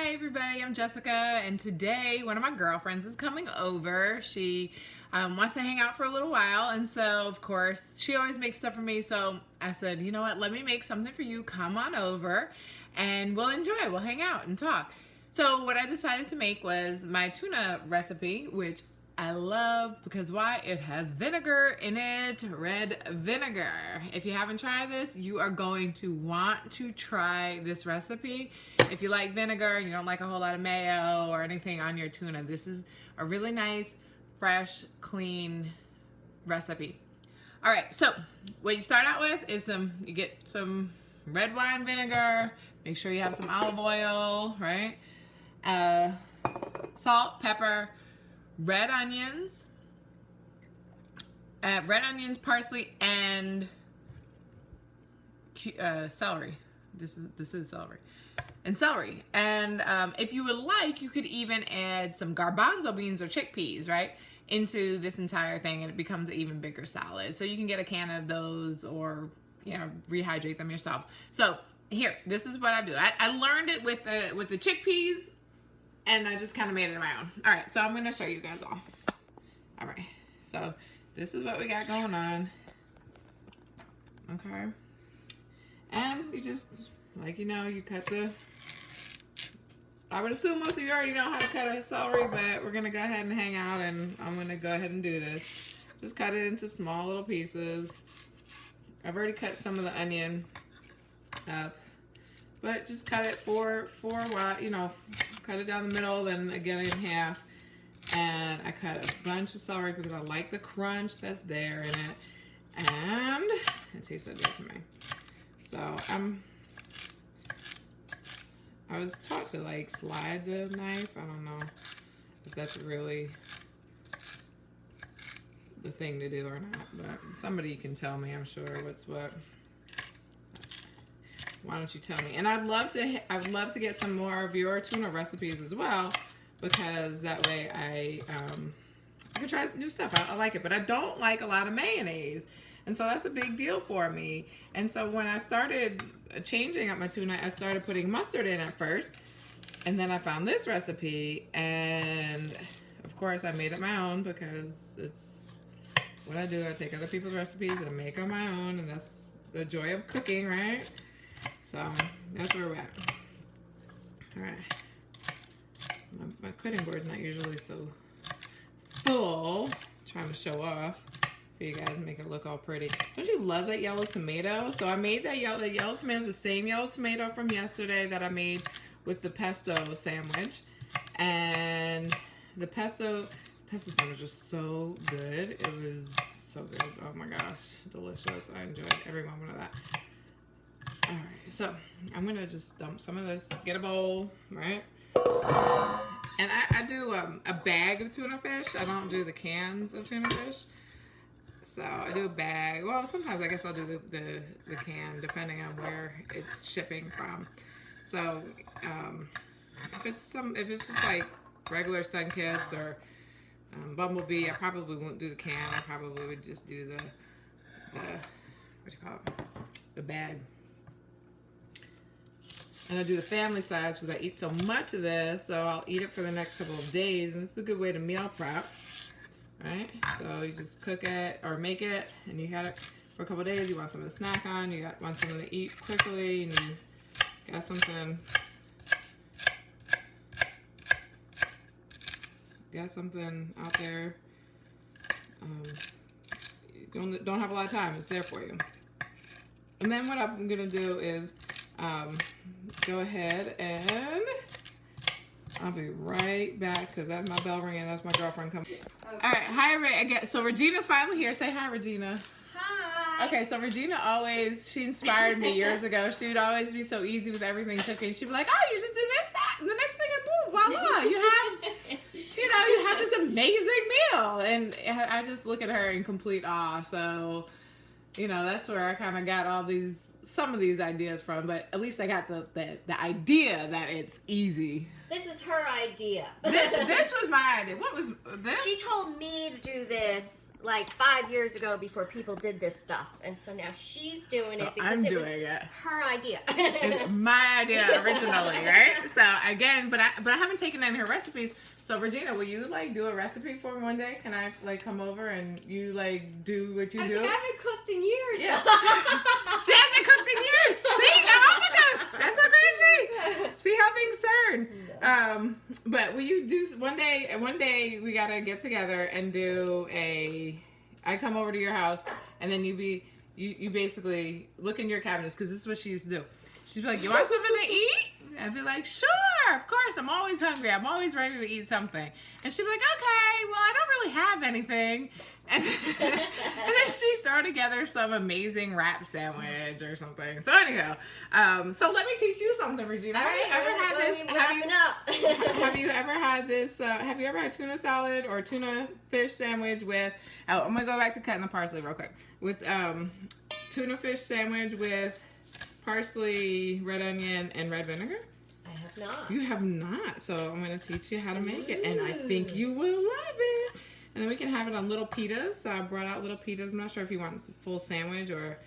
Hi everybody, I'm Jessica, and today one of my girlfriends is coming over. She wants to hang out for a little while, and so of course she always makes stuff for me, so I said, you know what, let me make something for you. Come on over and we'll enjoy, we'll hang out and talk. So what I decided to make was my tuna recipe, which I love because why? It has vinegar in it, red vinegar. If you haven't tried this, you are going to want to try this recipe. If you like vinegar and you don't like a whole lot of mayo or anything on your tuna, this is a really nice, fresh, clean recipe. All right, so what you start out with is you get some red wine vinegar, make sure you have some olive oil, right? Salt, pepper, red onions, parsley, and celery. This is celery. And celery. And if you would like, you could even add some garbanzo beans or chickpeas, right, into this entire thing, and it becomes an even bigger salad. So you can get a can of those, or rehydrate them yourself. So here, this is what I do. I learned it with the chickpeas, and I just kind of made it my own. All right, so I'm going to show you guys all. All right, so this is what we got going on. Okay. And you just, you cut I would assume most of you already know how to cut a celery, but we're going to go ahead and hang out, and I'm going to go ahead and do this. Just cut it into small little pieces. I've already cut some of the onion up. But just cut it four wide, cut it down the middle, then again in half. And I cut a bunch of celery because I like the crunch that's there in it. And it tastes so good to me. So I was taught to slide the knife. I don't know if that's really the thing to do or not, but somebody can tell me, I'm sure, what's what. Why don't you tell me? And I'd love to get some more of your tuna recipes as well, because that way I can try new stuff. I like it, but I don't like a lot of mayonnaise, and so that's a big deal for me. And so when I started changing up my tuna, I started putting mustard in at first, and then I found this recipe, and of course I made it my own because it's what I do. I take other people's recipes and I make them my own, and that's the joy of cooking, right? So that's where we're at. All right. My cutting board's not usually so full. I'm trying to show off for you guys, make it look all pretty. Don't you love that yellow tomato? So I made that yellow tomato is the same yellow tomato from yesterday that I made with the pesto sandwich. And the pesto sandwich was so good. It was so good. Oh my gosh, delicious. I enjoyed every moment of that. All right, so I'm gonna just dump some of this, get a bowl, right? And I do a bag of tuna fish. I don't do the cans of tuna fish. So I do a bag. Well, sometimes I guess I'll do the can, depending on where it's shipping from. So if it's just like regular Sunkist or Bumblebee, I probably won't do the can. I probably would just do the what you call it, the bag. And I do the family size because I eat so much of this, so I'll eat it for the next couple of days. And this is a good way to meal prep, right? So you just cook it or make it, and you had it for a couple of days. You want something to snack on, want something to eat quickly, and you got something out there. You don't have a lot of time. It's there for you. And then what I'm gonna do is go ahead and I'll be right back because that's my bell ringing. That's my girlfriend coming. Okay. All right, hi again. So Regina's finally here. Say hi, Regina. Hi. Okay, so Regina she inspired me years ago. She would always be so easy with everything cooking. She'd be like, oh, you just do this, that, and the next thing, and boom, voila, you have this amazing meal. And I just look at her in complete awe. So, that's where I kind of got some of these ideas from, but at least I got the idea that it's easy. This was her idea. This was my idea. What was this? She told me to do this like 5 years ago before people did this stuff, and so now she's doing So it because I'm it was doing it. her idea. It's my idea originally, right? So again, but I haven't taken any of her recipes. So Regina, will you like do a recipe for me one day? Can I like come over and you like do what you do? I haven't cooked in years. Yeah. She hasn't cooked in years. See, now I'm a cook. That's so crazy. See how things turn. No. But will you do one day? One day we gotta get together and do I come over to your house and then you basically look in your cabinets because this is what she used to do. She'd be like, "You want something to eat?" I'd be like, "Sure, of course. I'm always hungry. I'm always ready to eat something." And she'd be like, "Okay, well, I don't really have anything." And then she'd throw together some amazing wrap sandwich or something. So anyhow, so let me teach you something, Regina. All right, Have you ever had this? Have you ever had tuna salad or tuna fish sandwich with? Oh, I'm gonna go back to cutting the parsley real quick. With tuna fish sandwich with parsley, red onion, and red vinegar? I have not. You have not. So I'm going to teach you how to make it. And I think you will love it. And then we can have it on little pitas. So I brought out little pitas. I'm not sure if you want a full sandwich or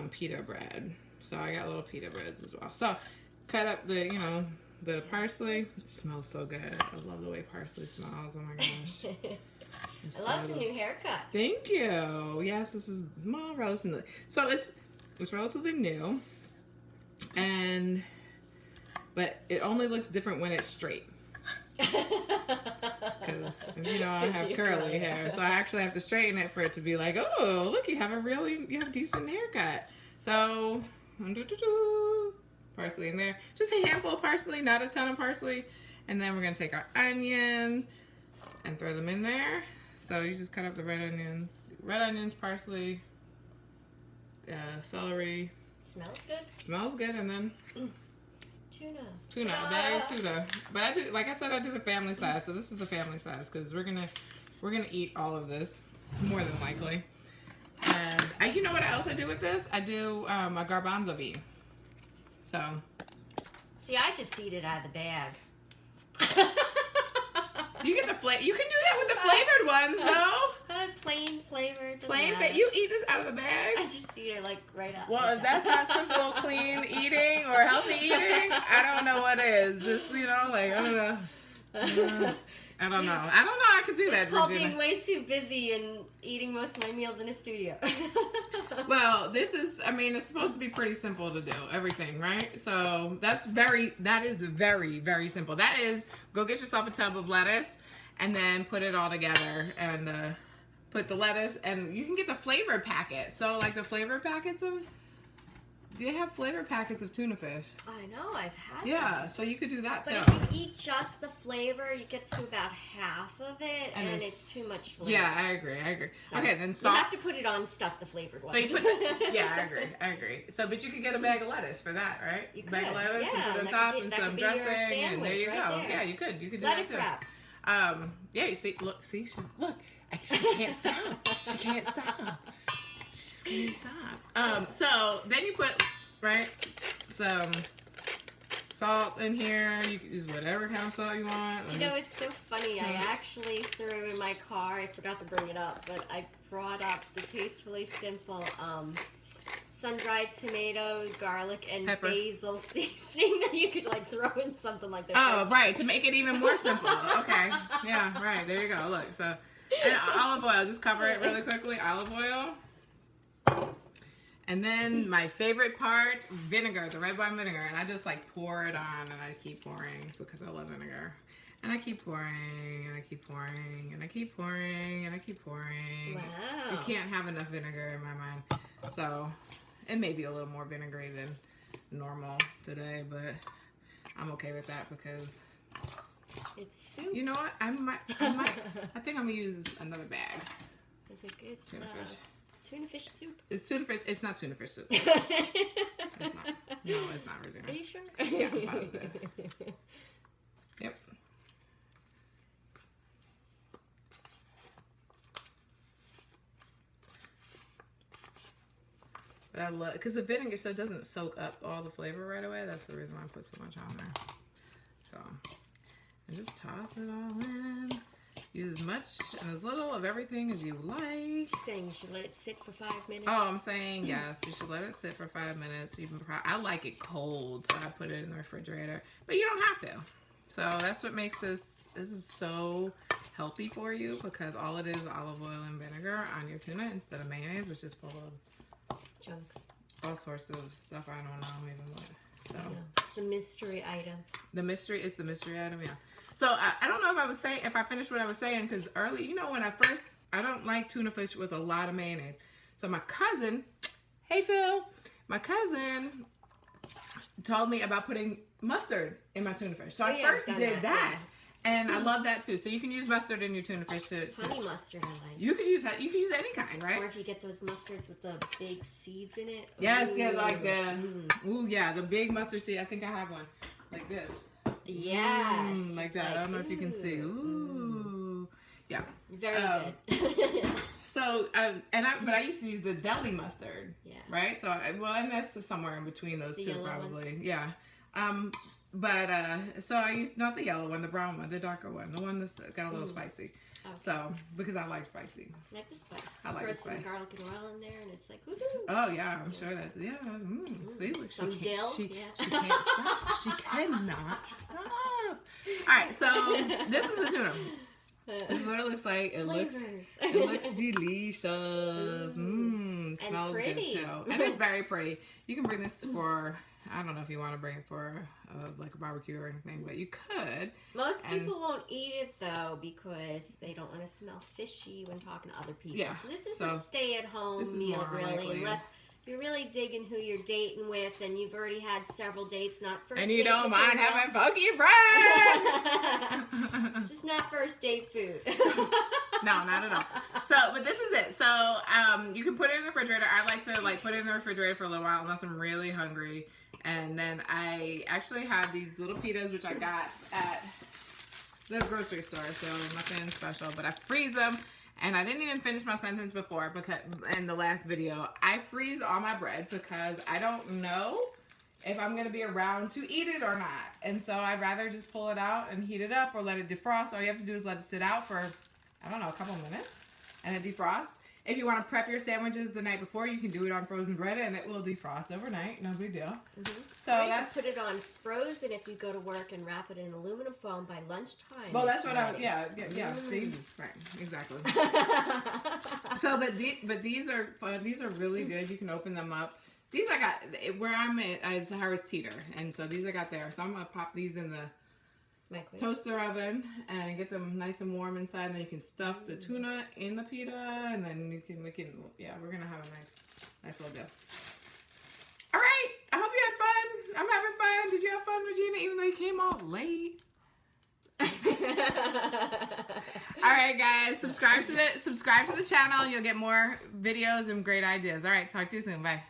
pita bread. So I got little pita breads as well. So cut up the parsley. It smells so good. I love the way parsley smells. Oh my gosh. I love the new haircut. Thank you. Yes, this is relatively. So it's relatively new, but it only looks different when it's straight. Because I have curly hair, so I actually have to straighten it for it to be like, oh, look, you have a decent haircut. So parsley in there, just a handful of parsley, not a ton of parsley, and then we're gonna take our onions and throw them in there. So you just cut up the red onions, parsley, celery. Smells good. Smells good, and then Tuna. A bag of tuna. But I do, like I said, I do the family size. So this is the family size because we're gonna eat all of this more than likely. And you know what else I do with this? I do a garbanzo bean. So. See, I just eat it out of the bag. Do you get the flavor? You can do that with the flavored ones, though. Plain flavored. Plain, but you eat this out of the bag? I just eat it like right out. Well, if that's not simple, clean eating or healthy eating, I don't know what is. Just, like, I don't know. I don't know. I could do that, It's called Regina. being way too busy and eating most of my meals in a studio. Well, it's supposed to be pretty simple to do, everything, right? So that is very, very simple. That is, go get yourself a tub of lettuce and then put it all together and put the lettuce, and you can get the flavor packet. So like the flavor packets they have flavor packets of tuna fish. I know, I've had Yeah, them. so you could do that too. But if you eat just the flavor, you get to about half of it, and it's too much flavor. Yeah, I agree. So, okay, then salt. You have to put it on stuff, the flavored ones. So yeah, I agree. So, but you could get a bag of lettuce for that, right? You could. Bag of lettuce, yeah, and put it on top, and some dressing, and there you go. There. Yeah, you could do lettuce that too. wraps. Yeah, you see, she can't stop. She can't stop. She just can't stop. So then you put some salt in here. You can use whatever kind of salt you want. It's so funny. I actually threw in my car. I forgot to bring it up, but I brought up the Tastefully Simple sun-dried tomatoes, garlic, and pepper. Basil seasoning that you could throw in something like this. Oh, right, to make it even more simple. Okay, yeah, right. There you go. Look, so and olive oil. Just cover it really quickly. Olive oil. And then my favorite part, vinegar, the red wine vinegar. And I just pour it on and I keep pouring because I love vinegar. And I keep pouring and I keep pouring and I keep pouring and I keep pouring. Wow. You can't have enough vinegar in my mind. So it may be a little more vinegary than normal today, but I'm okay with that because it's soup. You know what? I think I'm gonna use another bag. Is it good? Tuna fish. Tuna fish soup? It's tuna fish. It's not tuna fish soup. It's not. No, it's not, Regina. Are you sure? Yeah, I'm positive. Yep. But I love, because the vinegar so it doesn't soak up all the flavor right away. That's the reason why I put so much on there. So, and just toss it all in. Use as much and as little of everything as you like. You're saying you should let it sit for 5 minutes? Oh, I'm saying yes. You should let it sit for 5 minutes. I like it cold, so I put it in the refrigerator. But you don't have to. So that's what makes this is so healthy for you, because all it is olive oil and vinegar on your tuna instead of mayonnaise, which is full of junk. All sorts of stuff I don't know even what. So It's the mystery item. The mystery is the mystery item, yeah. So I don't know if I finished what I was saying, because early, you know, when I don't like tuna fish with a lot of mayonnaise. So my cousin, hey Phil, my cousin told me about putting mustard in my tuna fish. So I first did that. And I love that too. So you can use mustard in your tuna fish to honey mustard. I like. You can use any kind, right? Or if you get those mustards with the big seeds in it. Yes, yeah, like the the big mustard seed. I think I have one like this. Yes, like that. I don't know if you can see. Ooh, yeah. Very good. So but I used to use the deli mustard. Yeah. Right. So and that's somewhere in between those two probably. One? Yeah. So I used not the yellow one, the brown one, the darker one, the one that's got a little spicy. Okay. So because I like spicy. I like the spice. I like the spice. Some garlic and oil in there, and it's like woohoo. Oh yeah, I'm sure that. Yeah. See, some dill. She can't stop. She cannot stop. All right. So this is the tuna. This is what it looks like. It looks delicious. Smells good too. And it's very pretty. You can bring this for, I don't know if you want to bring it for like a barbecue or anything, but you could. Most people won't eat it though because they don't want to smell fishy when talking to other people. Yeah. So this is a stay-at-home meal, really, unless you're really digging who you're dating with, and you've already had several dates, not first date. And you don't mind having funky bread. This is not first date food. No, not at all. So, but this is it. So, you can put it in the refrigerator. I like to put it in the refrigerator for a little while unless I'm really hungry. And then I actually have these little pitas, which I got at the grocery store. So nothing special, but I freeze them. And I didn't even finish my sentence before because in the last video, I freeze all my bread because I don't know if I'm going to be around to eat it or not. And so I'd rather just pull it out and heat it up or let it defrost. All you have to do is let it sit out for, I don't know, a couple minutes and it defrosts. If you want to prep your sandwiches the night before, you can do it on frozen bread and it will defrost overnight. No big deal. So you can put it on frozen if you go to work and wrap it in aluminum foil by lunchtime. Well, that's what see, right, exactly. So, but these are fun. These are really good. You can open them up. These I got where I'm at is Harris Teeter, and so these I got there. So I'm gonna pop these in the toaster oven and get them nice and warm inside, and then you can stuff the tuna in the pita, and then we're gonna have a nice little deal. All right, I hope you had fun. I'm having fun. Did you have fun, Regina, even though you came all late? All right, guys, subscribe to the channel. You'll get more videos and great ideas. All right, talk to you soon. Bye.